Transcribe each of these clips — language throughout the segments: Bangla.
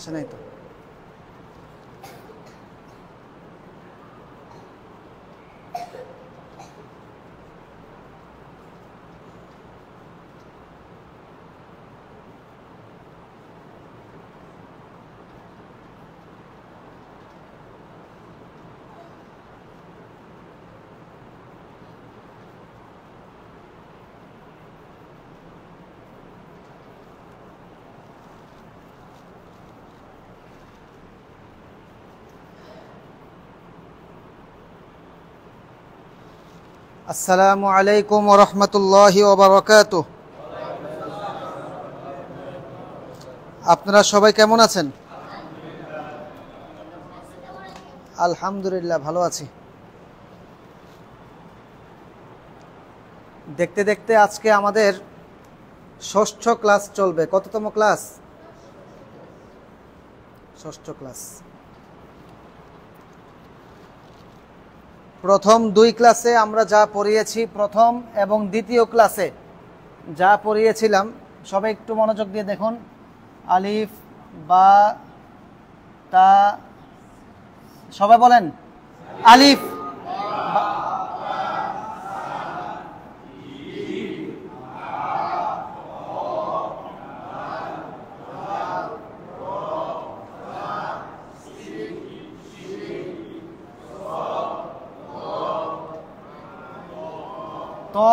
আসে নাই তো। আসসালামু আলাইকুম ওয়া রাহমাতুল্লাহি ওয়া বারাকাতুহু। আপনারা সবাই কেমন আছেন? আলহামদুলিল্লাহ ভালো আছি। দেখতে দেখতে আজকে আমাদের ষষ্ঠ ক্লাস চলবে। কততম ক্লাস? ষষ্ঠ ক্লাস। প্রথম দুই ক্লাসে আমরা যা পড়িয়েছি, প্রথম এবং দ্বিতীয় ক্লাসে যা পড়িয়েছিলাম, সবাই একটু মনোযোগ দিয়ে দেখুন। আলিফ, বা, তা, সবাই বলেন আলিফ, তো,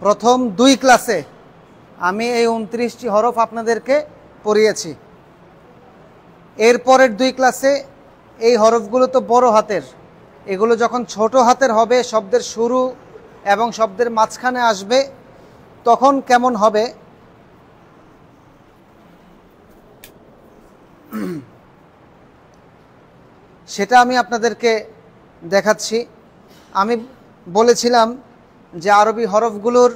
প্রথম দুই ক্লাসে আমি এই 29টি হরফ আপনাদেরকে পড়িয়েছি। এরপরের দুই ক্লাসে এই হরফগুলো তো বড় হাতের, এগুলো যখন ছোট হাতের হবে, শব্দের শুরু এবং শব্দের মাঝখানে আসবে, তখন কেমন হবে সেটা আমি আপনাদেরকে দেখাচ্ছি। আমি বলেছিলাম যে আরবি হরফগুলোর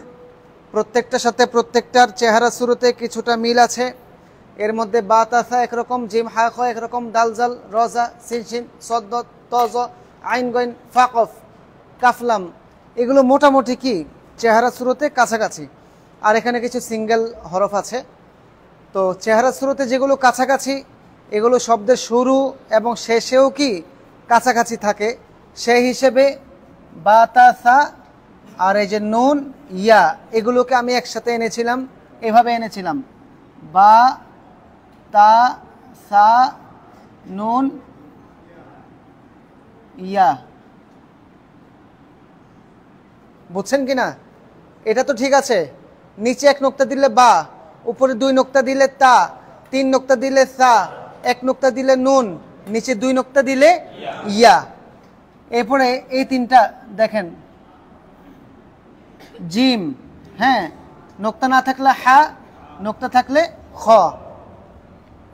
প্রত্যেকটার সাথে প্রত্যেকটার চেহারা শুরুতে কিছুটা মিল আছে। এর মধ্যে বা, তা, সা একরকম, জিম, হা, খ একরকম, দাল, জাল, রজা, সিন, শিন, সদ, তজ, আইন, গইন, ফা, কফ, কাফলাম, এগুলো মোটামুটি কি চেহারা শুরুতে কাছাকাছি। আর এখানে কিছু সিঙ্গেল হরফ আছে। তো চেহারা শুরুতে যেগুলো কাছাকাছি, এগুলো শব্দের শুরু এবং শেষেও কি কাছাকাছি থাকে। সেই হিসেবে বা, তা, সা আর এই যে নুন, ইয়া, এগুলোকে আমি একসাথে এনেছিলাম, এভাবে এনেছিলাম বা, তা, সা, নুন, ইয়া। বুঝছেন কিনা? এটা তো ঠিক আছে। নিচে এক নোক্তা দিলে বা, উপরে দুই নোক্তা দিলে তা, তিন নোক্তা দিলে সা, এক নোক্তা দিলে নুন, নিচে দুই নোক্তা দিলে ইয়া। এরপরে এই তিনটা দেখেন, জিম, হ্যাঁ, নোক্তা না থাকলে হা, নোক্তা থাকলে খ।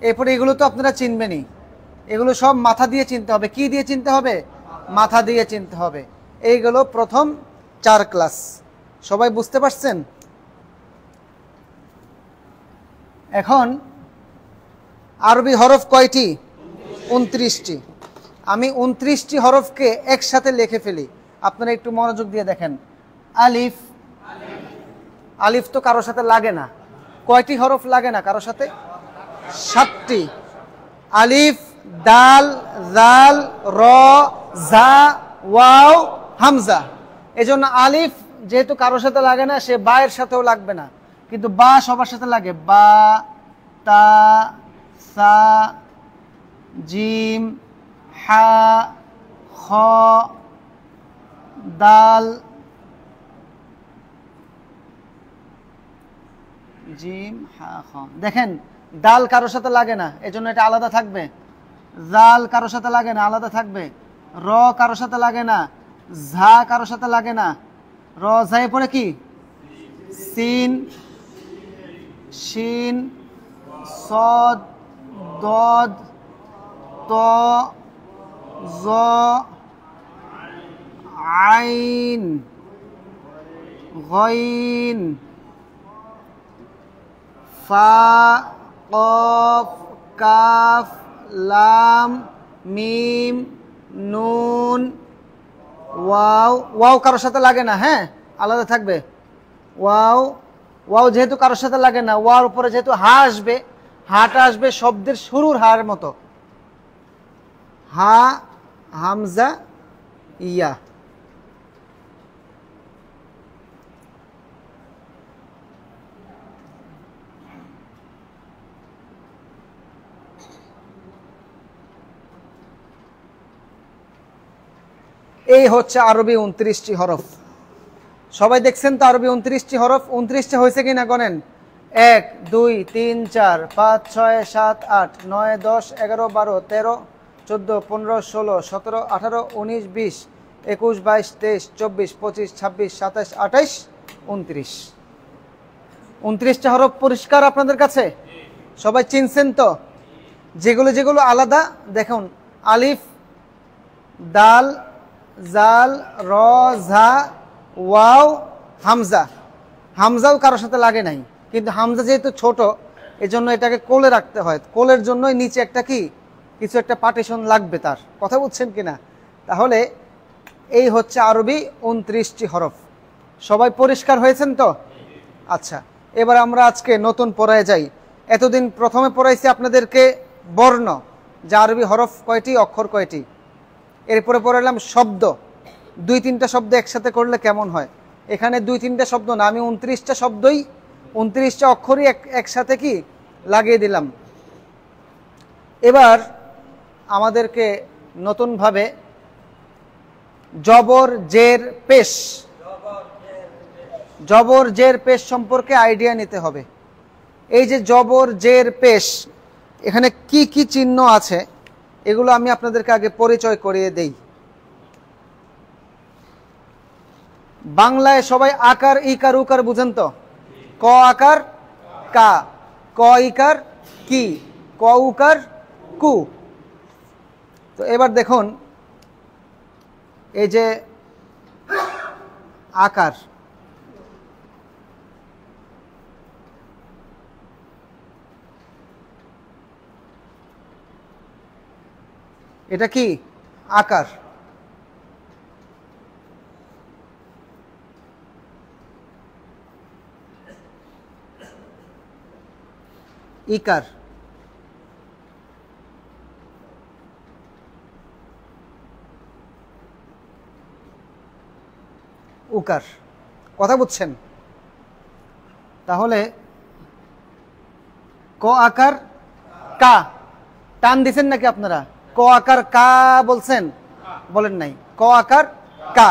এরপরে এগুলো তো আপনারা চিনবেনই, এগুলো সব মাথা দিয়ে চিনতে হবে। কি দিয়ে চিনতে হবে? মাথা দিয়ে চিনতে হবে। এইগুলো প্রথম 4 ক্লাস। সবাই বুঝতে পারছেন? এখন আরবি হরফ কয়টি? 29টি। আমি 29টি হরফকে একসাথে লিখে ফেলি। আপনারা একটু মনোযোগ দিয়ে দেখেন। আলিফ, আলিফ তো কারোর সাথে লাগে না। কয়টি হরফ লাগে না কারোর সাথে? 7টি। আলিফ, দাল, জাল, র, জা, ওয়াও, হামজা। এজন্য আলিফ যেহেতু কারোর সাথে লাগে না, সে বা এর সাথেও লাগবে না, কিন্তু বা সবার সাথে লাগে। বা, তা, সা, জিম, হা, খ, দাল, জিম, হা, খ। দেখেন দাল কারোর সাথে লাগে না, এজন্য এটা আলাদা থাকবে। জাল কারোর সাথে লাগে না, আলাদা থাকবে। র কারোর সাথে লাগে না, ঝা কারোর সাথে লাগে না, র ঝায়ে পড়ে কি সিন, শিন, সদ, দদ, ত, জ, আইন, গইন, ফা কফ কাফ লাম মিম নুন ওয়াও। ওয়াও কারোর সাথে লাগে না, হ্যাঁ আলাদা থাকবে। ওয়াও, ওয়াও যেহেতু কারোর সাথে লাগে না, ওয়ার উপরে যেহেতু হা আসবে, হাটা আসবে শব্দের শুরুর হার মতো, হা হামজা ইয়া। এই হচ্ছে আরবি 29টি হরফ। সবাই দেখছেন তো আরবি 29টি হরফ? 29টা হয়েছে কিনা গণেন। 1 2 3 4 5 6 7 8 9 10 11 12 13 14 15 16 17 18 19 20 21 22 23 24 25 26 27 28 29। 29টা হরফ পরিষ্কার আপনাদের কাছে? সবাই চিনছেন তো? যেগুলো যেগুলো আলাদা দেখুন, আলিফ দাল জাল র ঝা ওয়াও হামজা। হামজাও কারোর সাথে লাগে নাই, কিন্তু হামজা যেহেতু ছোট এজন্য এটাকে কোলে রাখতে হয়। কোলের জন্যই নিচে একটা কি কিছু একটা পার্টিশন লাগবে, তার কথা বুঝছেন কিনা? তাহলে এই হচ্ছে আরবি 29টি হরফ। সবাই পরিষ্কার হয়েছেন তো? আচ্ছা, এবার আমরা আজকে নতুন পড়ায় যাই। এতদিন প্রথমে পড়াইছি আপনাদেরকে বর্ণ, যা আরবি হরফ কয়টি, অক্ষর কয়টি। এরপরে পড়ালাম শব্দ, 2-3টা শব্দ একসাথে করলে কেমন হয়। এখানে 2-3টা শব্দ না, আমি 29টা শব্দই 29টা অক্ষরই একসাথে কি লাগিয়ে দিলাম। এবার আমাদেরকে নতুনভাবে জবর জের পেশ, জবর জের পেশ সম্পর্কে আইডিয়া নিতে হবে। এই যে জবর জের পেশ, এখানে কি কি চিহ্ন আছে এগুলো আমি আপনাদেরকে আগে পরিচয় করিয়ে দেই। বাংলায় সবাই আকার ইকার উকার বুঝেন তো? ক আকার কা, ক ইকার কি, ক উকার কু। তো এবার দেখুন, এই যে আকার, এটা কি আকার। ইকার, উকার, কথা বুঝছেন? তাহলে ক আকার কা, টান দিছেন নাকি আপনারা? ক আকার কা বলছেন, বলেন নাই। ক আকার কা,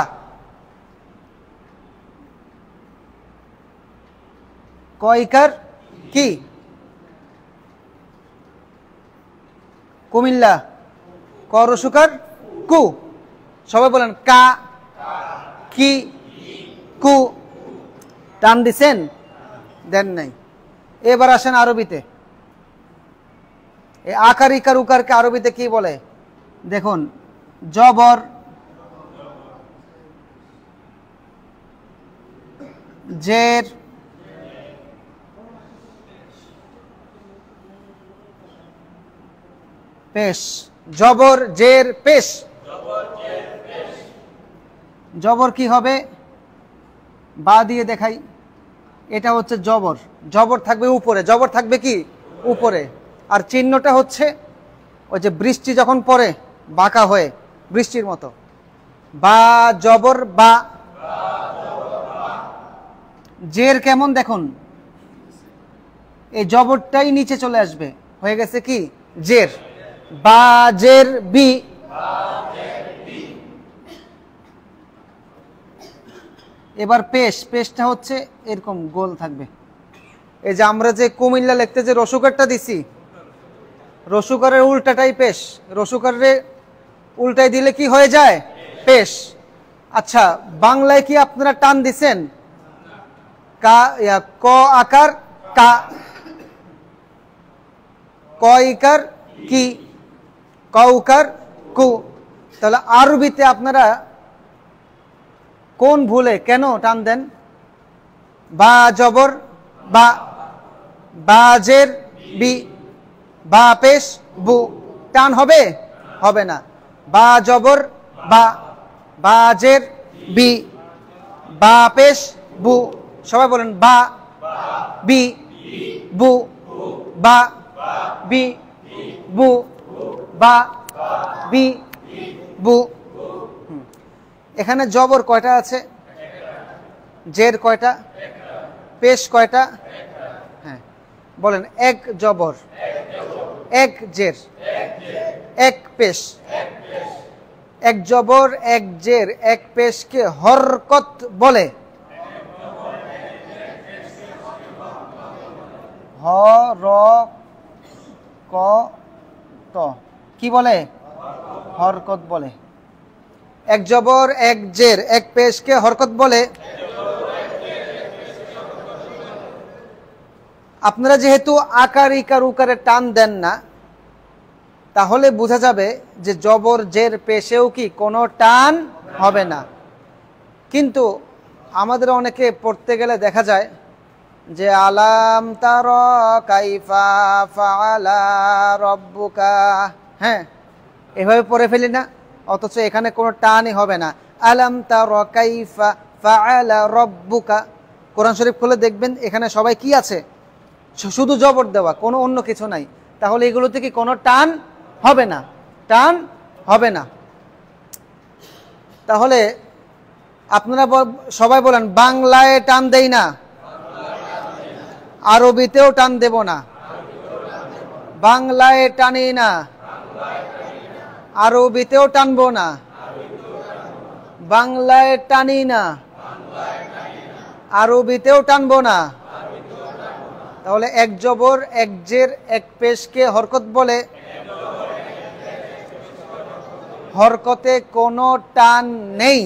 ক ইকার কি, কুমিল্লা, ক রসুকার কু। সবাই বলেন কা কি কু। টান দিছেন? দেন নাই। এবার আসেন আরবিতে। এই আকার ইকার উকারকে আরবিতে কি বলে দেখুন। জবর জের পেশ, জবর জের পেশ। জবর কি হবে? বা দিয়ে দেখাই। এটা হচ্ছে জবর, জবর থাকবে উপরে, জবর থাকবে কি উপরে। আর চিহ্নটা হচ্ছে ওই যে বৃষ্টি যখন পড়ে বাঁকা হয়ে বৃষ্টির মতো, বা জবর বা। জের কেমন দেখুন, এই জবরটাই নিচে চলে আসবে, হয়ে গেছে কি জের। বা জের বি, এবার পেশ, পেশটা হচ্ছে এরকম গোল থাকবে। এই যে আমরা যে কুমিল্লা লিখতে যে রসুকারটা দিছি, রসুকারের উল্টাটাই পেশ। রসুকারে উল্টাই দিলে কি হয়ে যায়? পেশ। আচ্ছা, বাংলায় কি আপনারা টান দিছেন? কা ক আকার কা, ক ইকার কি, ক উকার কু। তাহলে আরবিতে আপনারা কোন ভুলে কেন টান দেন? বা জবর বা, বাজের বি, বা পেশ বু, টান হবে? হবে না। বা জবর বা, বাজের বি, বা পেশ বু, সবাই বলেন বা, বি, বু, বা, বি, বু, বা, বি, বু। এখানে জবর কয়টা আছে? জের কয়টা? পেশ কয়টা? হ্যাঁ, বলেন। এক জবর, এক জের, এক পেশ। এক জবর, এক জের, এক পেশকে হরকত বলে। হরকত কি বলে? হরকত বলে। এক জবর, এক জের, এক পেশকে হরকত বলে। আপনারা যেহেতু আকার ইকার উকারে টান দেন না, তাহলে বোঝা যাবে যে জবর জের পেশেও কি কোনো টান হবে না। কিন্তু আমাদের অনেকে পড়তে গেলে দেখা যায় যে আলাম তারা কাইফা ফাআলা রাব্বুকা, হ্যাঁ, এভাবে পড়ে ফেলি না, অথচ এখানে কোনো টানই হবে না। আলাম তারা কাইফা ফাআলা রাব্বুকা, কোরআন শরীফ খুলে দেখবেন এখানে সবাই কি আছে? শুধু জবর দেওয়া, কোনো অন্য কিছু নাই। তাহলে এগুলোতে কি কোনো টান হবে না? টান হবে না। তাহলে আপনারা সবাই বলেন, বাংলায় টান দেই না, আরবিতেও টান দেব না। বাংলায় টানি না, আরবিতেও টানবো না। বাংলায় টানি না, আরবিতেও টানবো না। তাহলে এক জবর, এক জের, এক পেশকে হরকত বলে। হরকতে কোনো টান নেই।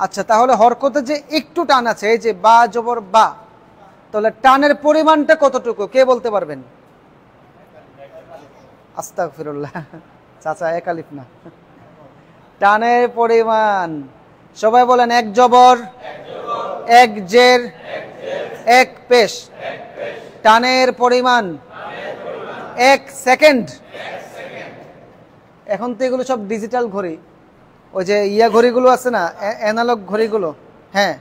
আচ্ছা, তাহলে হরকতে যে একটু টান আছে, এই যে বা জবর বা, তাহলে টানের পরিমাণটা কতটুকু কে বলতে পারবেন? আস্তাগফিরুল্লাহ, চাচা এক আলিফ না। টানের পরিমাণ সবাই বলেন, এক জবর, এক জের, এক পেশ, টানের পরিমাণ 1 সেকেন্ড। এখন তো এগুলো সব ডিজিটাল ঘড়ি, ওই যে ইয়া ঘড়িগুলো আছে না, অ্যানালগ ঘড়িগুলো, হ্যাঁ,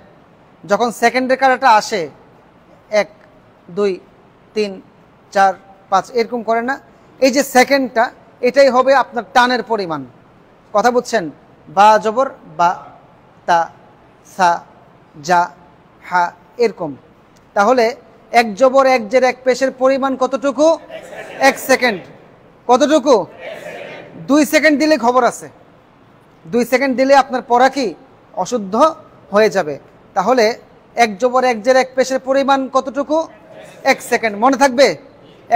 যখন সেকেন্ডের কাটাটা আসে 1 2 3 4 5 এরকম করে না, এই যে সেকেন্ডটা, এটাই হবে আপনার টানের পরিমাণ। কথা বুঝছেন? বা জবর বা, তা, সা, যা, হা, এরকম। তাহলে এক জবর, এক জের, এক পেশের পরিমাণ কতটুকু? 1 সেকেন্ড। কতটুকু? 2 সেকেন্ড দিলে খবর আছে। 2 সেকেন্ড দিলে আপনার পড়া কি অশুদ্ধ হয়ে যাবে। তাহলে এক জবর, এক জের, এক পেশের পরিমাণ কতটুকু? 1 সেকেন্ড। মনে থাকবে?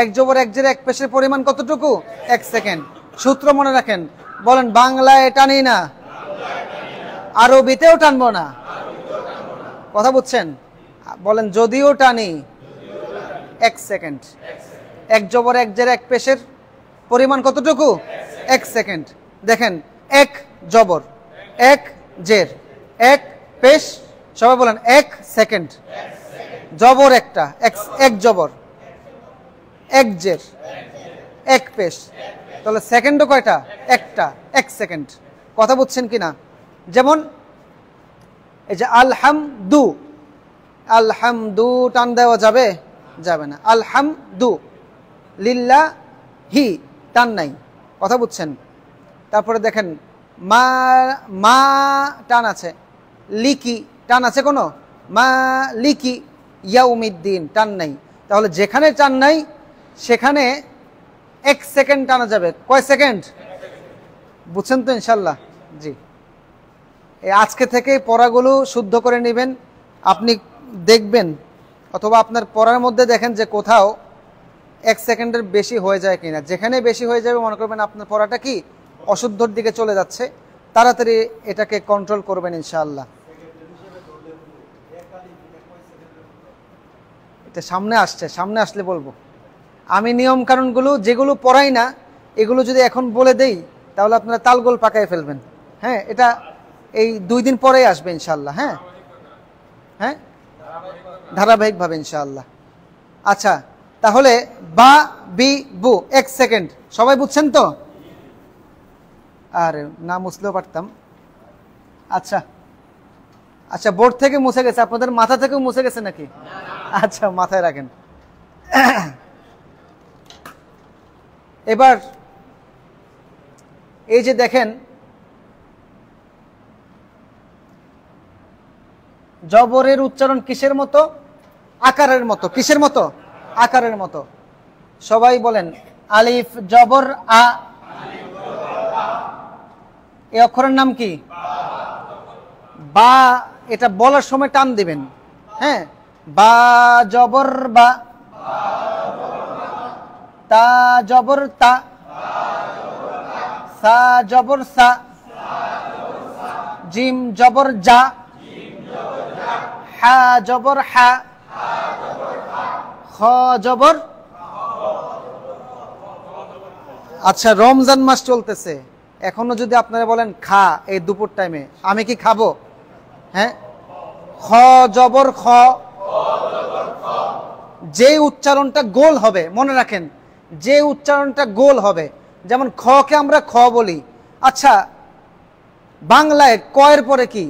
এক জবর, এক জের, এক পেশের পরিমাণ কতটুকু? 1 সেকেন্ড। সূত্র মনে রাখেন। বলেন, বাংলায় টানি না, আরবিতেও টানবো না। কথা বুঝছেন? বলেন, যদিও টানি 1 সেকেন্ড। এক জবর, এক জের, এক পেশের পরিমাণ কতটুকু? 1 সেকেন্ড। দেখেন, এক জবর, এক জের, এক পেশ, সবাই বলেন 1 সেকেন্ড। জবর একটা, এক জবর, এক জের, এক পেশ, তাহলে সেকেন্ডও কয়টা? একটা, 1 সেকেন্ড। কথা বুঝছেন কিনা? যেমন এই যে আলহামদু, আলহামদু টান দেওয়া যাবে? যাবে না। আলহামদু লিল্লাহি টান নাই। কথা বুঝছেন? তারপরে দেখেন, মা, মা টান আছে, লিকি টান আছে কোনো? মা লিকি ইয়াউমিদ্দিন টান নাই। তাহলে যেখানে টান নাই সেখানে 1 সেকেন্ড টানা যাবে। কয় সেকেন্ড? বুঝছেন তো ইনশাল্লাহ? জি। আজকে থেকে পড়াগুলো শুদ্ধ করে নেবেন। আপনি দেখবেন, অথবা আপনার পড়ার মধ্যে দেখেন যে কোথাও 1 সেকেন্ডের বেশি হয়ে যায় কিনা। যেখানে বেশি হয়ে যাবে মনে করবেন আপনার পড়াটা কি অশুদ্ধর দিকে চলে যাচ্ছে, তাড়াতাড়ি এটাকে কন্ট্রোল করবেন ইনশাআল্লাহ। এটা সামনে আসছে, সামনে আসলে বলবো। আমি নিয়ম কানুনগুলো যেগুলো পড়াই না, এগুলো যদি এখন বলে দেই তাহলে আপনারা তালগোল পাকায় ফেলবেন। হ্যাঁ, এটা এই 2 দিন পরেই আসবে ইনশাআল্লাহ। হ্যাঁ হ্যাঁ, ধারাবাহিকভাবে ইনশাআল্লাহ। আচ্ছা, তাহলে বা বি বু, এক সেকেন্ড, সবাই বুঝছেন তো? আর না মুছলেও পারতাম। আচ্ছা আচ্ছা, বোর্ড থেকে মুছে গেছে, আপনাদের মাথা থেকেও মুছে গেছে নাকি? আচ্ছা, মাথায় রাখেন। এবার এই যে দেখেন, জবরের উচ্চারণ কিসের মতো? আকারের মতো। কিসের মতো? আকারের মতো। সবাই বলেন, আলিফ জবর আ। এই অক্ষরের নাম কি? বা। এটা বলার সময় টান দিবেন। হ্যাঁ, বা জবর বা, তা জবর তা, সা জবর সা, জিম জবর জা, হা জবর হা, খ জবর। আচ্ছা, রমজান মাস চলতেছে, এখনো যদি আপনারা বলেন খা এই দুপুর টাইমে, আমি কি খাবো? হ্যাঁ, খ জবর খ। যে উচ্চারণটা গোল হবে, মনে রাখেন, যে উচ্চারণটা গোল হবে, যেমন খ কে আমরা খ বলি। আচ্ছা, বাংলায় ক এর পরে কি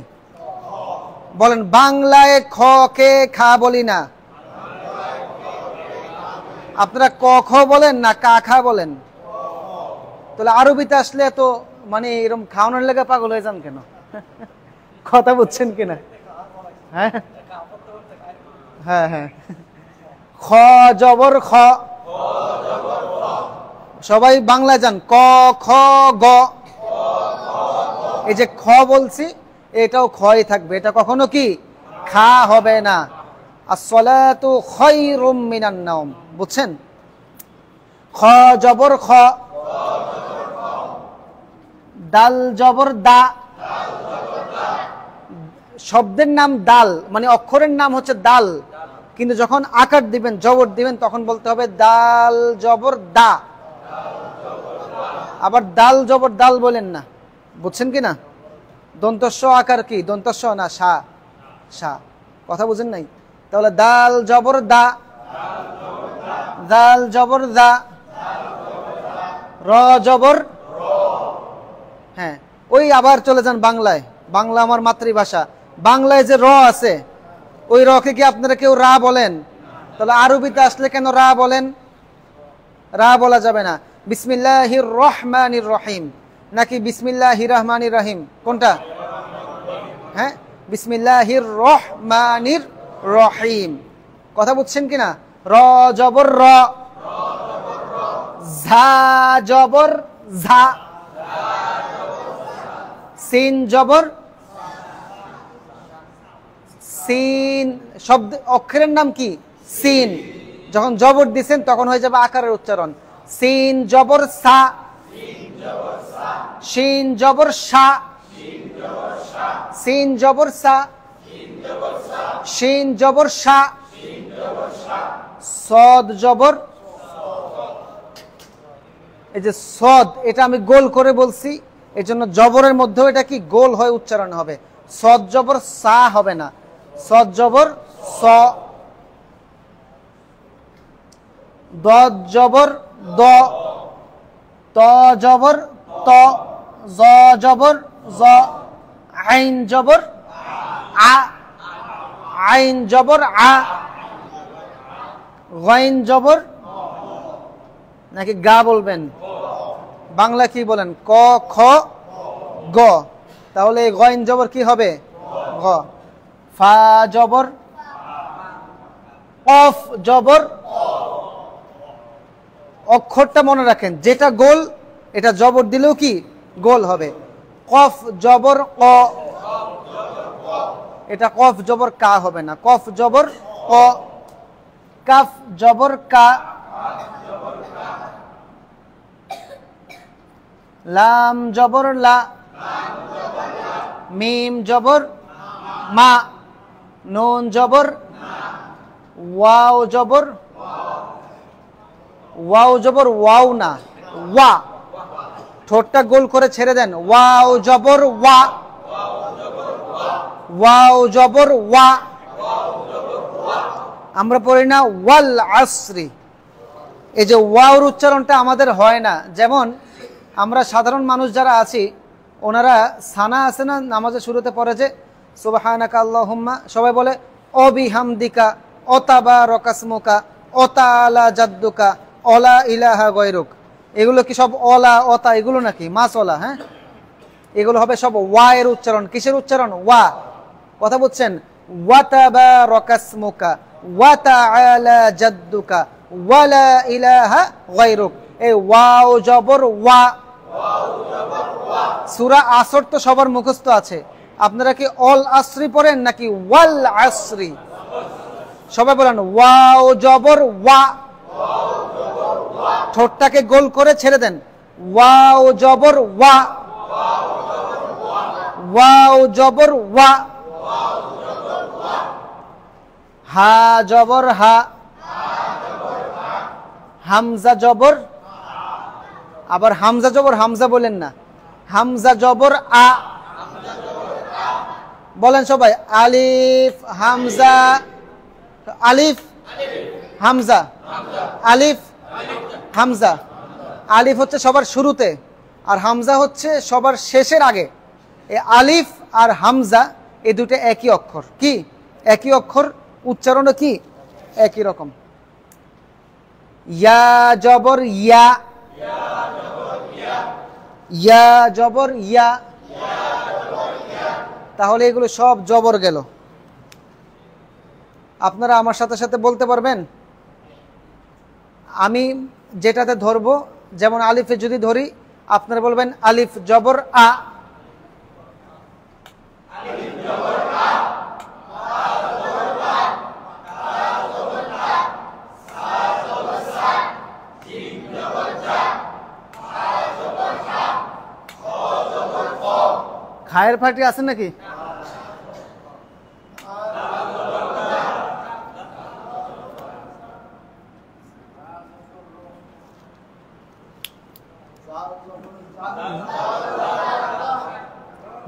বলেন? বাংলায় খ কে খা বলি না, আপনারা ক খ বলেন না কা খা বলেন? তাহলে আরবিতে আসলে এত মানে এরকম খাওয়ানোর লেগে পাগল হয়ে যান কেন? কথা বুঝছেন কিনা? হ্যাঁ হ্যাঁ হ্যাঁ, খ জবর খ। সবাই বাংলা যান, ক খ গ। এই যে খ বলছি, এটাও খই থাকবে, এটা কখনো কি খা হবে না। আসসালাতু খায়রুম মিনান নাওম, বুঝছেন? খ জবর খ। দাল জবর দা। শব্দের নাম দাল, মানে অক্ষরের নাম হচ্ছে দাল, কিন্তু যখন আকার দিবেন, জবর দিবেন, তখন বলতে হবে দাল জবর দা। আবার দাল জবর দাল বলেন না, বুঝছেন কি না? দন্তস্ব আকার কি? দন্তস্ব না সা, সা। কথা বুঝেন নাই? তাহলে দাল জবর দা, দাল জবর দা, র জবর। হ্যাঁ, ওই আবার চলে যান বাংলায়, বাংলা আমার মাতৃভাষা, বাংলায় যে র আছে, ওই র কে কি আপনারা কেউ রা বলেন? তাহলে আরবিতে আসলে কেন রা বলেন? রা বলা যাবে না। বিসমিল্লাহির রহমানির রহিম নাকি বিসমিল্লাহির রহমানির রহিম? কোনটা? হ্যাঁ, বিসমিল্লাহির রহমানির রহিম। কথা বুঝছেন কিনা? র জবর র, ঝা জবর ঝা, সিন জবর সিন। শব্দ অক্ষরের নাম কি? সিন। যখন জবর দিছেন তখন হয়ে যাবে আকারের উচ্চারণ। সিন জবর সা, শিন জবর সা, সিন জবর সা, শিন জবর সা, সদ জবর। এই যে সদ, এটা আমি গোল করে বলছি, এই জন্য জবরের মধ্যেও এটা কি গোল হয়ে উচ্চারণ হবে। সদ জবর সা হবে না, সদ জবর স। দ জবর দ, ত জবর ত, জ জবর জ, আইন জবর আ, আইন জবর আ, গাইন জবর নাকি গা বলবেন? বাংলা কি বলেন? ক খ গ। তাহলে গাইন জবর কি হবে? গ। ফা জবর, কফ জবর। অক্ষরটা মনে রাখেন, যেটা গোল এটা জবর দিলেও কি গোল হবে। কফ জবর ক, এটা কফ জবর কা হবে না, কফ জবর ক। কাফ জবর কা, লাম জবর লা, মিম জবর মা, নুন জবর ওয়াও জবর, ওয়াও জবর ওয়াও না ওয়া, ঠোঁটটা গোল করে ছেড়ে দেন। ওয়াও জবর ওয়া, ওয়াও জবর ওয়া, আমরা পড়ি না ওয়াল আসরি। এই যে ওয়াওর উচ্চারণটা আমাদের হয় না। যেমন আমরা সাধারণ মানুষ যারা আছি, ওনারা সানা আছে না নামাজের শুরুতে পড়ে যে সুবহানাকা আল্লাহুম্মা, সবাই বলে অবিহামদিকা, অতাবারাকাসমুকা, অতাআলা জাদ্দুকা, অলা ইলাহা গায়রুক। এগুলো কি সব অলা অতা এগুলো নাকি মাস অলা? হ্যাঁ, এগুলো হবে সব ওয়া এর উচ্চারণ। কিসের উচ্চারণ? ওয়া। কথা বলছেন? ওয়াতাবারাকাসমুকা, ওয়াতাআলা জাদ্দুকা, ওয়ালা ইলাহা গায়রুক। এই ওয়াও জবর ওয়া। সূরা আসর তো সবার মুখস্থ আছে। আপনারা কি অল আসরি পড়েন নাকি ওয়াল আসরি? সবাই বলেন ওয়াও জবর ওয়া। ঠোঁটটাকে গোল করে ছেড়ে দেন। ওয়াও জবর ওয়া, ওয়াও জবর ওয়া। হা জবর হা, হামজা জবর, আবার হামজা জবর হামজা বলেন না, হামজা জবর আ বলেন সবাই। আলিফ হামজা, আলিফ হামজা, আলিফ হামজা। আলিফ হচ্ছে সবার শুরুতে আর হামজা হচ্ছে সবার শেষের আগে। এই আলিফ আর হামজা এই দুটো একই অক্ষর। কি একই অক্ষর? উচ্চারণও কি একই রকম। ইয়া জবর ইয়া, ইয়া জবর ইয়া। তাহলে এগুলো সব জবর গেল। আপনারা আমার সাথে সাথে বলতে পারবেন? আমি যেটাতে ধরবো, যেমন আলিফে যদি ধরি, আপনারা বলবেন আলিফ জবর আ, খায়ের ফাটি আছে নাকি?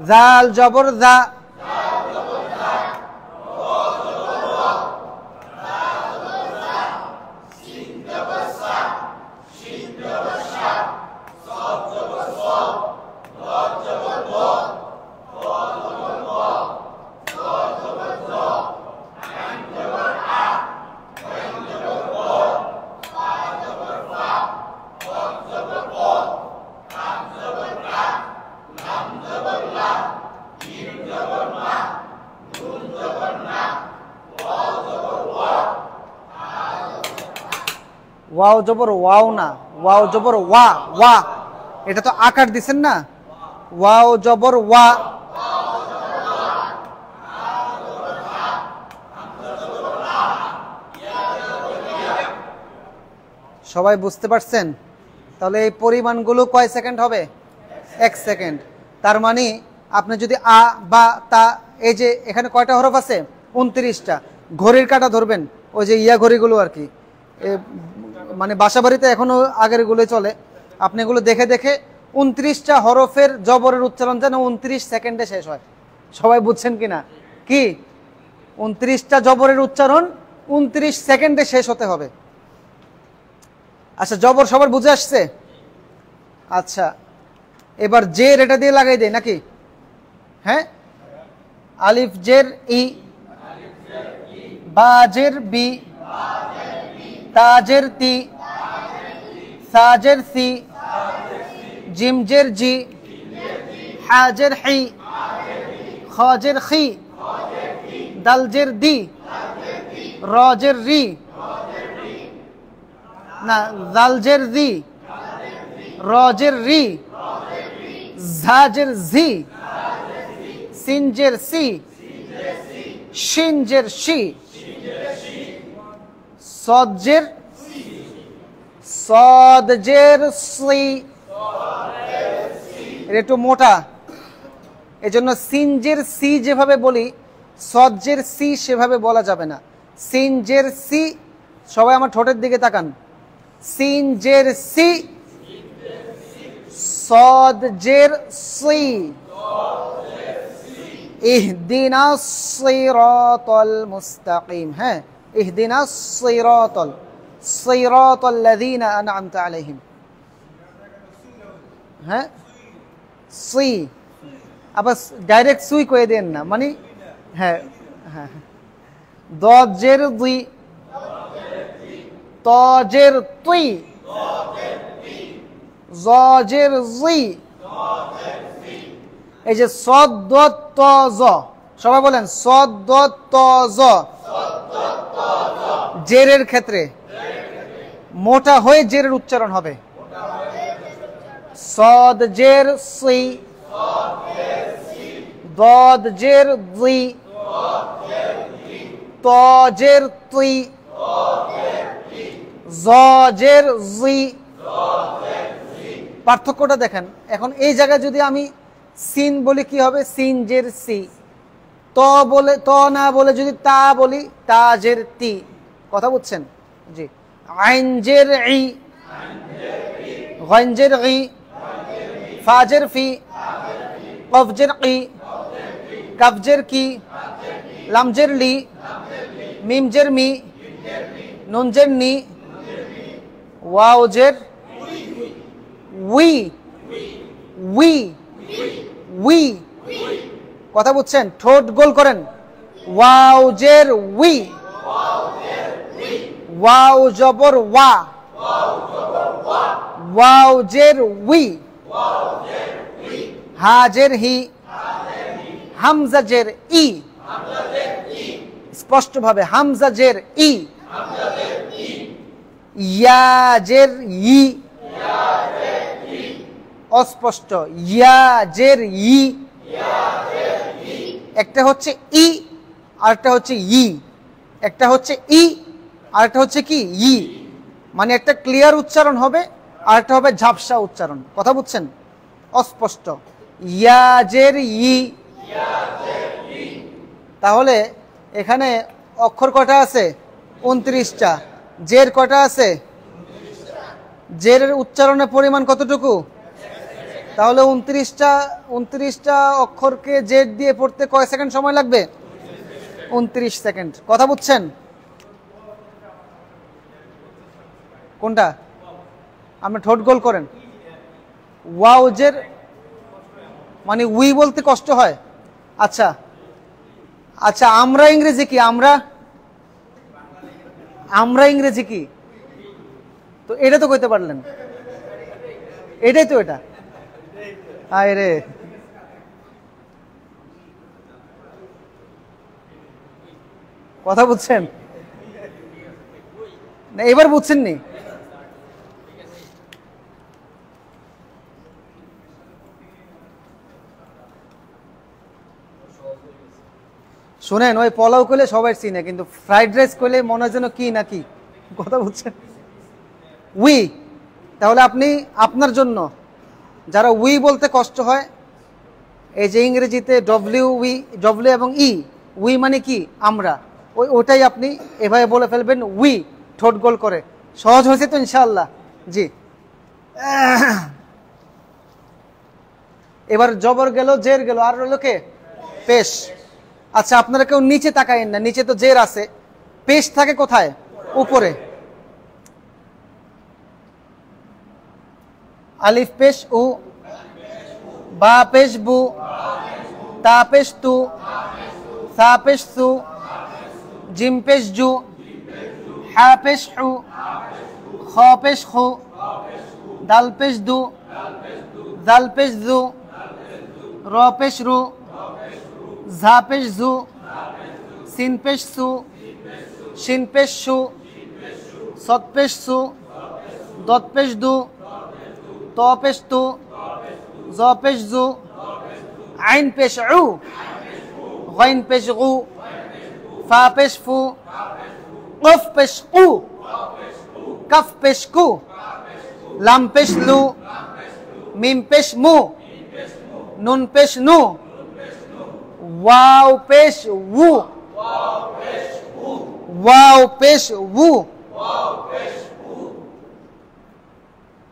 জাল জবর জা, ওয়াও জবর ওয়াও না, ওয়াও জবর ওয়া, ওয়া। এটা তো আকার দিছেন না। ওয়াও জবর ওয়া, সবাই বুঝতে পারছেন? তাহলে এই পরিমাণগুলো কয় সেকেন্ড হবে? 1 সেকেন্ড। তার মানে আপনি যদি আ বা তা, এই যে এখানে কয়টা হরফ আছে? 29টা। ঘড়ির কাঁটা ধরবেন, ওই যে ইয়া ঘড়িগুলো আর কি, মানে বাসা বাড়িতে এখনো আগের গুলো চলে। আপনি এগুলো দেখে দেখে 29টা হরফের জবরের উচ্চারণ যেন 29 সেকেন্ডে শেষ হয়। সবাই বুঝছেন কিনা? কি 29টা জবরের উচ্চারণ 29 সেকেন্ডে শেষ হতে হবে। আচ্ছা, জবর সবার বুঝে আসছে? আচ্ছা, এবার জের এটা দিয়ে লাগাই দেয় নাকি? হ্যাঁ, আলিফ জের ই, বা জের বি, তাজের তি, সাজের সি, জিমজের জি, হাজের হি, খজের খি, দালজের দি, রজের রি, না জালজের জি, রজের রি, ঝাজের জি, সিনজের সি, শিনজের শি, সদজের সদজের সি। এটা একটু মোটা, এজন্য সিনজের সি যেভাবে বলি সদজের সি সেভাবে বলা যাবে না। সিনজের সি, সবাই আমার ঠোঁটের দিকে তাকান। সিনজের সি, সদজের সি। ইহদিনাস সিরাতাল মুস্তাকিম। হ্যাঁ, ইহদিনাস সিরাতাল্লাযীনা আনআমতা আলাইহিম। হ্যাঁ, সুই আবার ডাইরেক্ট সুই কয়ে দেন না, মানে হ্যাঁ হ্যাঁ, দজের দুই, তজের তুই, জজের জুই, এই যে সদ দত ত জ, সবাই বলেন সদ দত ত জ, জেরের ক্ষেত্রে মোটা হয়ে জেরের উচ্চারণ হবে। সদ জের সি, দদ জের দুই, তজের তুই, জজের জি। পার্থক্যটা দেখেন। এখন এই জায়গায় যদি আমি সিন বলি কি হবে? সিন জের সি। ত বলে, ত না বলে যদি তা বলি, তাজের তি। কথা বুঝছেন? জি। আইন জের ই, গাইন জের গি, ফাজের ফি, কফ জের কি, কাফ জের কি, লাম জের লি, মিম জের মি, নুন জের নি, ওয়াও জের উই, উই, উই। কথা বুঝছেন? ঠোঁট গোল করেন। ওয়াও জের উই, ওয়াও জবর ওয়া, ওয়াও জের উই, হা জের হি, হামজা জের ই, স্পষ্ট ভাবে হামজা জের ই, ইয়া জের ই, অস্পষ্ট ইয়া জের ই। একটা হচ্ছে ই, আরেকটা হচ্ছে ই। একটা হচ্ছে ই, আরেকটা হচ্ছে কি ই। মানে একটা ক্লিয়ার উচ্চারণ হবে, আরেকটা হবে ঝাপসা উচ্চারণ। কথা বুঝছেন? অস্পষ্ট ইয়া জের ই। তাহলে এখানে অক্ষর কটা আছে? 29টা। জের কটা আছে? জের উচ্চারণের পরিমাণ কতটুকু? তাহলে 29টা অক্ষরকে জেড দিয়ে পড়তে কয় সেকেন্ড সময় লাগবে? 29 সেকেন্ড। কথা বুঝছেন? কোনটা? আপনি ঠোঁট গোল করেন। ওয়াও জের মানে উই বলতে কষ্ট হয়। আচ্ছা আচ্ছা, আমরা ইংরেজি কি? আমরা ইংরেজি কি? তো এটা তো কইতে পারলেন, এটাই তো এটা। আয় রে, কথা বুঝছেন না? এবার বুঝছেন নি? শুনেন, ওই পোলাও করলে সবাই চিনে, কিন্তু ফ্রাইড রাইস করলে মনে হয় যেন কি না কি। কথা বুঝছেন? উই। তাহলে আপনি আপনার জন্য যারা উই বলতে কষ্ট হয়, এই যে ইংরেজিতে ডব্লিউ এবং ই, উই মানে কি? আমরা। ওটাই আপনি এভাবে বলে ফেলবেন, উই, ঠোঁট গোল করে। সহজ হয়েছে তো ইনশাআল্লাহ? জি। এবার জবর গেল, জের গেল, আর রইল কে? পেশ। আচ্ছা, আপনারা কেউ নিচে তাকায়েন না, নিচে তো জের আছে। পেশ থাকে কোথায়? উপরে। আলিফ পেশ উ, বা পেশ বু, তা পেশ তু, সা পেশ সু, জিম পেশ জু, হা পেশ হু, খ পেশ খু, দাল পেশ দু, জাল পেশ জু, র পেশ রু, ঝা পেশ ঝু, সিন পেশ সু, শিন পেশ সু, সদ পেশ সু, দত পেশ দু, ত পেশ তু, জ পেশ জু, আইন পেশ উ, গাইন পেশ গু, ফা পেশ ফু, কফ পেশ কু, কাফ পেশ কু, লাম পেশ লু, মিম পেশ মু, নুন পেশ নু, ওয়াও পেশ উ, ওয়াও পেশ উ,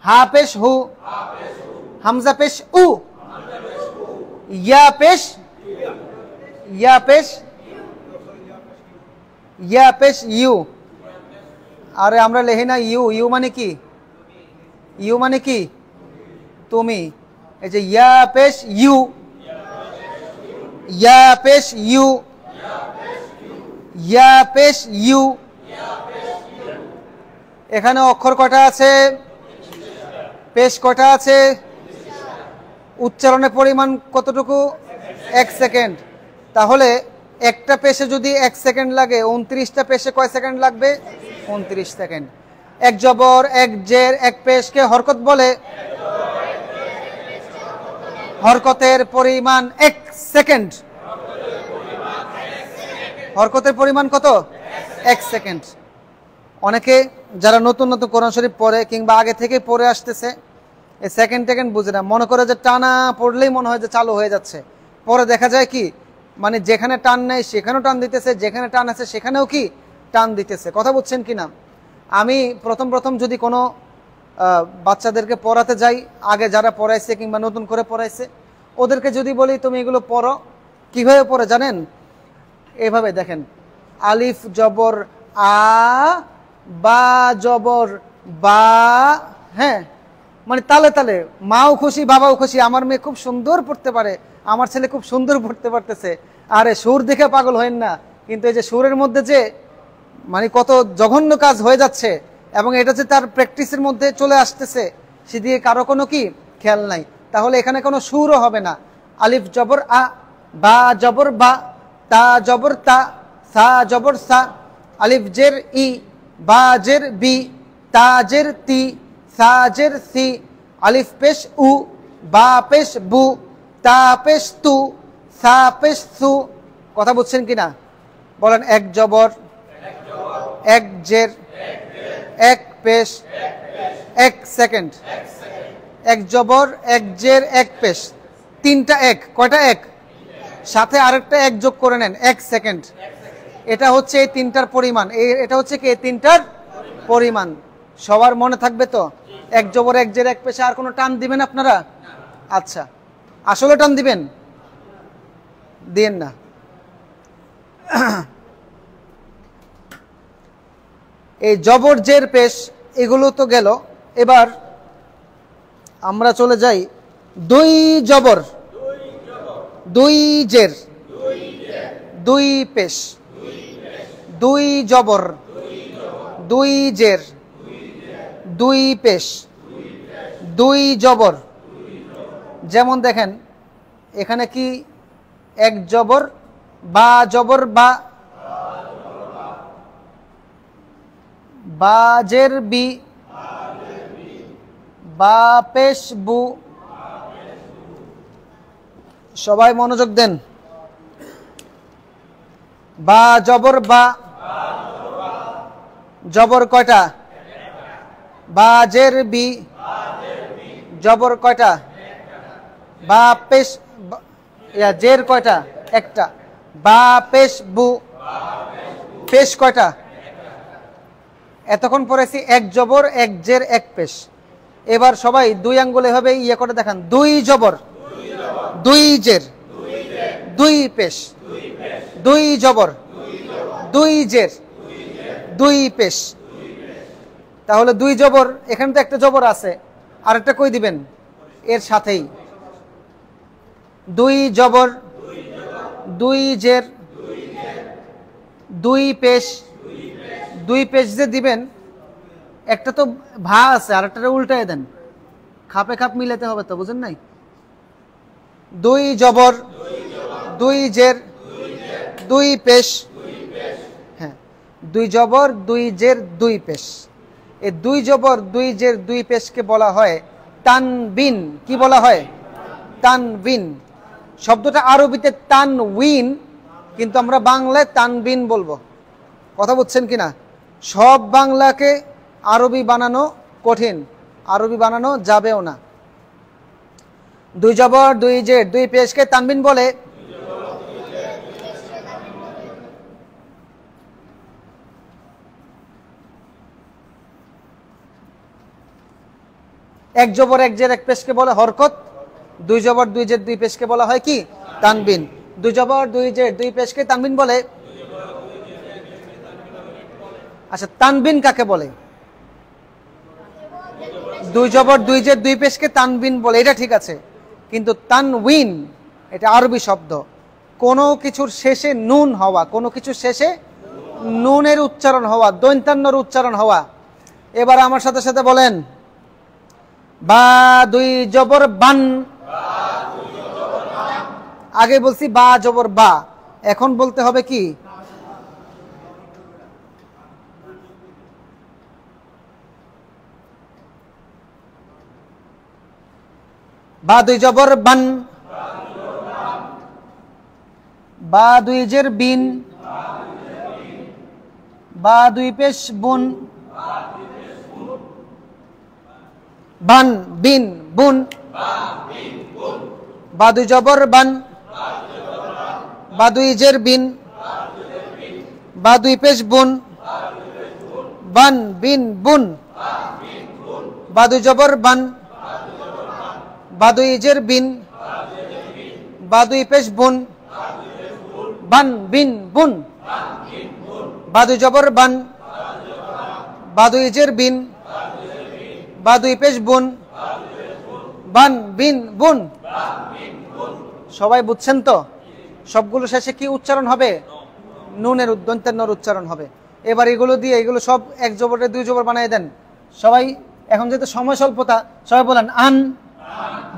হা পেশ হু, হামজা পেশ উ, ইয়া পেশ ইয়া পেশ ইউ, আরে আমরা লেখি না ইউ, ইউ মানে কি? ইউ মানে কি? তুমি। এই যে ইয়া পেশ ইউ, ইয়া পেশ ইউ, ইয়া পেশ ইউ। এখানে অক্ষর কয়টা আছে? পেশ কয়টা আছে? উচ্চারণের পরিমাণ কতটুকু? 1 সেকেন্ড। তাহলে একটা পেশে যদি 1 সেকেন্ড লাগে, 29টা পেশে কয় সেকেন্ড লাগবে? 29 সেকেন্ড। এক জবর, এক জের, এক পেশকে হরকত বলে। হরকতের পরিমাণ 1 সেকেন্ড। হরকতের পরিমাণ কত? 1 সেকেন্ড। অনেকে যারা নতুন নতুন কোরআন শরীফ পড়ে কিংবা আগে থেকে পড়ে আসতেছে, এই সেকেন্ড বুঝে না, মনে করে যে টানা পড়লেই মনে হয় যে চালু হয়ে যাচ্ছে। পরে দেখা যায় কি, মানে যেখানে টান নেই সেখানেও টান দিতেছে, যেখানে টান আছে সেখানেও কি টান দিতেছে। কথা বুঝছেন কি না? আমি প্রথম যদি কোনো বাচ্চাদেরকে পড়াতে যাই, আগে যারা পড়াইছে কিংবা নতুন করে পড়াইছে, ওদেরকে যদি বলি তুমি এগুলো পড়ো, কিভাবে পড়ে জানেন? এভাবে দেখেন, আলিফ জবর আ, বা জবর বা, হ্যাঁ, মানে তালে তালে, মাও খুশি বাবাও খুশি, আমার মেয়ে খুব সুন্দর পড়তে পারে, আমার ছেলে খুব সুন্দর পড়তে পারতেছে। আরে সুর দেখে পাগল হয়েন না, কিন্তু এই যে সুরের মধ্যে যে মানে কত জঘন্য কাজ হয়ে যাচ্ছে, এবং এটা যে তার প্র্যাকটিসের মধ্যে চলে আসতেছে, সেদিকে কারো কোনো কি খেয়াল নাই। তাহলে এখানে কোনো সুরও হবে না। আলিফ জবর আ, বা জবর বা, তা জবর তা, সা জবর সা, আলিফ জের ই, বা জের বি, তা জের তি, সা জের সি, আলিফ পেশ উ, বা পেশ বু, তা পেশ তু, সা পেশ সু। কথা বুঝছেন কিনা বলেন? এক জবর, এক জের, এক পেশ, 1 সেকেন্ড। এক জবর, এক জের, এক পেশ, 3টা এক। কয়টা এক? সাথে আরেকটা এক যোগ করে নেন, 1 সেকেন্ড। এটা হচ্ছে এই 3টার পরিমাণ। এটা হচ্ছে কি এই 3টার পরিমাণ। সবার মনে থাকবে তো? এক জবর, এক জের, এক পেশে আর কোনো টান দিবেন আপনারা? আচ্ছা, আসলে টান দিবেন? দিয়েন না। এই জবর জের পেশ এগুলো তো গেল। এবার আমরা চলে যাই দুই জবর, দুই জের, দুই পেশ, দুই জবর, দুই জের, দুই পেশ, দুই জবর। যেমন দেখেন এখানে কি এক জবর, বা জবর বা, বা জের বি, বা পেশ বু। সবাই মনোযোগ দেন। বা জবর বা, জবর কয়টা? বা জের বি, জবর কয়টা? বা পেশ জের কয়টা? একটা। বা পেশ বু, পেশ কয়টা? এতক্ষণ পড়েছি এক জবর, এক জের, এক পেশ। এবার সবাই দুই আঙ্গুল এভাবে ইয়ে করে দেখান। দুই জবর, দুই জের, দুই পেশ, দুই জবর, দুই জের, দুই পেশ। তাহলে দুই জবর, এখানে তো একটা জবর আছে, আরেকটা কই দিবেন এর সাথেই। দুই জবর, দুই জের, দুই পেশ, দুই পেশ যে দিবেন, একটা তো ভা আছে, আরেকটা উল্টায় দেন, খাপে খাপ মিলাতে হবে তো, বুঝেন নাই? দুই জবর, দুই জের, দুই পেশ, হ্যাঁ, দুই জবর, দুই জের, দুই পেশ। এই দুই জবর, দুই জের, দুই পেশকে বলা হয় তানবিন। কি বলা হয়? তানবিন। শব্দটা আরবিতে তানউইন, কিন্তু আমরা বাংলায় তানবিন বলবো। কথা বুঝছেন কিনা? সব বাংলাকে আরবি বানানো কঠিন, আরবি বানানো যাবেও না। দুই জবর, দুই জের, দুই পেশকে তানবিন বলে। এক জবর, এক জের, এক পেশকে বলে হরকত। দুই জবর, দুই জের, দুই পেশকে বলা হয় কি? তানবিন। দুই জবর, দুই জের, দুই পেশকে তানবিন বলে। আচ্ছা, তানবিন কাকে বলে? দুই জবর দুই জের দুই পেশকে তানবিন বলে, এটা ঠিক আছে। কিন্তু তানউইন এটা আরবি শব্দ। কোনো কিছুর শেষে নুন হওয়া, কোনো কিছুর শেষে নুনের উচ্চারণ হওয়া, দৈন্তান্নর উচ্চারণ হওয়া। এবার আমার সাথে সাথে বলেন, বা দুই জবর বান। আগে বলছি বা জবর বা, এখন বলতে হবে কি? বা দুই জবর বান, বা দুই জের বিন, বা দুই পেশ বুন, বান বিন বুন। বা দুই জবর বান, বা দুই জের বিন, বা দুই পেশ বুন, বান বিন বুন। বা দুই জবর বান, বা দুই জের বিন, বা দুই পেশ বুন, বান বিন বুন। বা দুই জবর বান, বা দুই জের বিন, বা দুই পেশ বুন, বান বিন বুন। সবাই বুঝছেন তো? সবগুলো শেষে কি উচ্চারণ হবে? নুনের দন্তের উচ্চারণ হবে। এবার এগুলো দিয়ে এগুলো সব এক জবরে দুই জবর বানিয়ে দেন সবাই। এখন যেহেতু সময় স্বল্পতা, সবাই বলেন আন,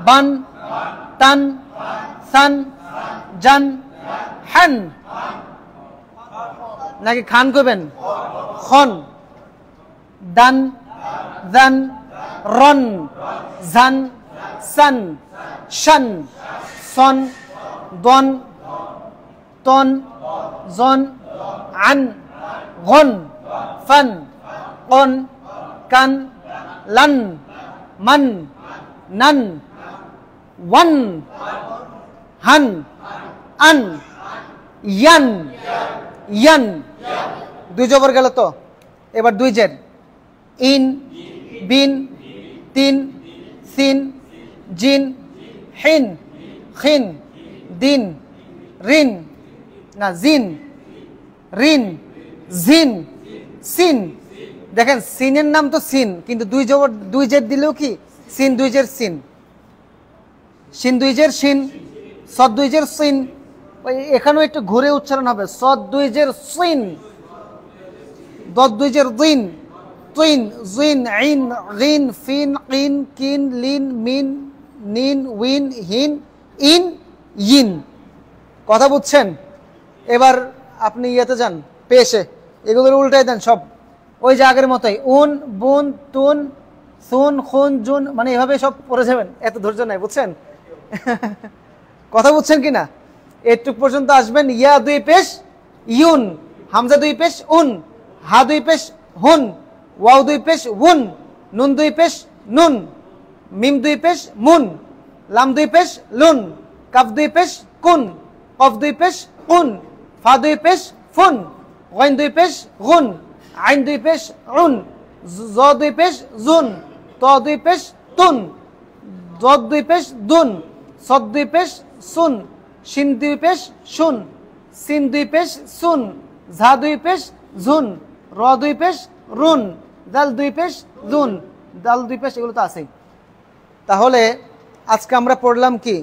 বান, তান, সান, জান, হান। নাকি খান করবেন? খন, দান, জান, রন, জান, সান, শান, সন, দন, তন, জন, আন, গন, ফান, কন, কান, লান, মান, নান, ওয়ান, হান, আন, ইয়ান, ইয়ান। দুই জবর গেল তো। এবার দুই জের, ইন, বিন, তিন, সিন, জিন, হিন, খিন, দিন, রিন, না জিন, রিন, জিন, সিন। দেখেন সিনের নাম তো সিন, কিন্তু দুই জবর দুই জের দিলেও কি সিন দুই জের সিন, সিন দুই জের সিন, সদ দুই জের সিন। এখানেও একটু ঘুরে উচ্চারণ হবে, সদ দুই জের সিন, দদ দুই জের দিন, তুইন, জিন, আইন, গিন, ফিন, কিন, কিন, লিন, মিন, নিন, উইন, হিন, ইন, ইন। কথা বুঝছেন? এবার আপনি ইয়েতে যান, পেশে, এগুলো উল্টাই দেন সব ওই যে আগের মতোই। উন, বুন, তুন, সুন, খুন, জুন, মানে এভাবে সব পড়ে যাবেন। এত ধৈর্য নাই, বুঝছেন? কথা বুঝছেন কিনা? এটুক পর্যন্ত আসবেন। ইয়া দুই পেশ ইউন, হামজা দুই পেশ উন, হা দুই পেশ হুন, ওয়াও দুই পেশ উন, নুন দুই পেশ নুন, মিম দুই পেশ মুন, লাম দুই পেশ লুন, কাফ দুই পেশ কুন, কফ দুই পেশ কুন, ফা দুই পেশ ফুন, গাইন দুই পেশ গুন, আইন দুই পেশ উন, জ দুই পেশ জুন, ত দুই পেশ তুন, দ দুই পেশ দুন, সদ দুই পেশ সুন, শিন দুই পেশ শুন, সিন দুই পেশ সুন, ঝা দুই পেশ ঝুন, র দুই পেশ রুন, দাল দুই পেশ দুন, দাল দুই পেশ। এগুলো তো আছেই। তাহলে আজকে আমরা পড়লাম কি?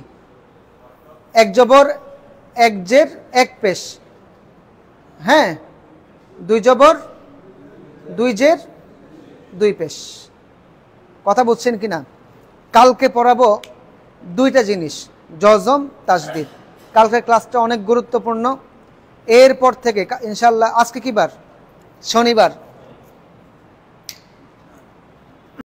এক জবর এক জের এক পেশ, হ্যাঁ, দুই জবর দুই জের দুই পেশ। কথা বুঝছেন কিনা? কালকে পড়াবো দুইটা জিনিস, জজম, তাসদীদ। কালকের ক্লাসটা অনেক গুরুত্বপূর্ণ। এরপর থেকে ইনশাল্লাহ, আজকে কি বার? শনিবার।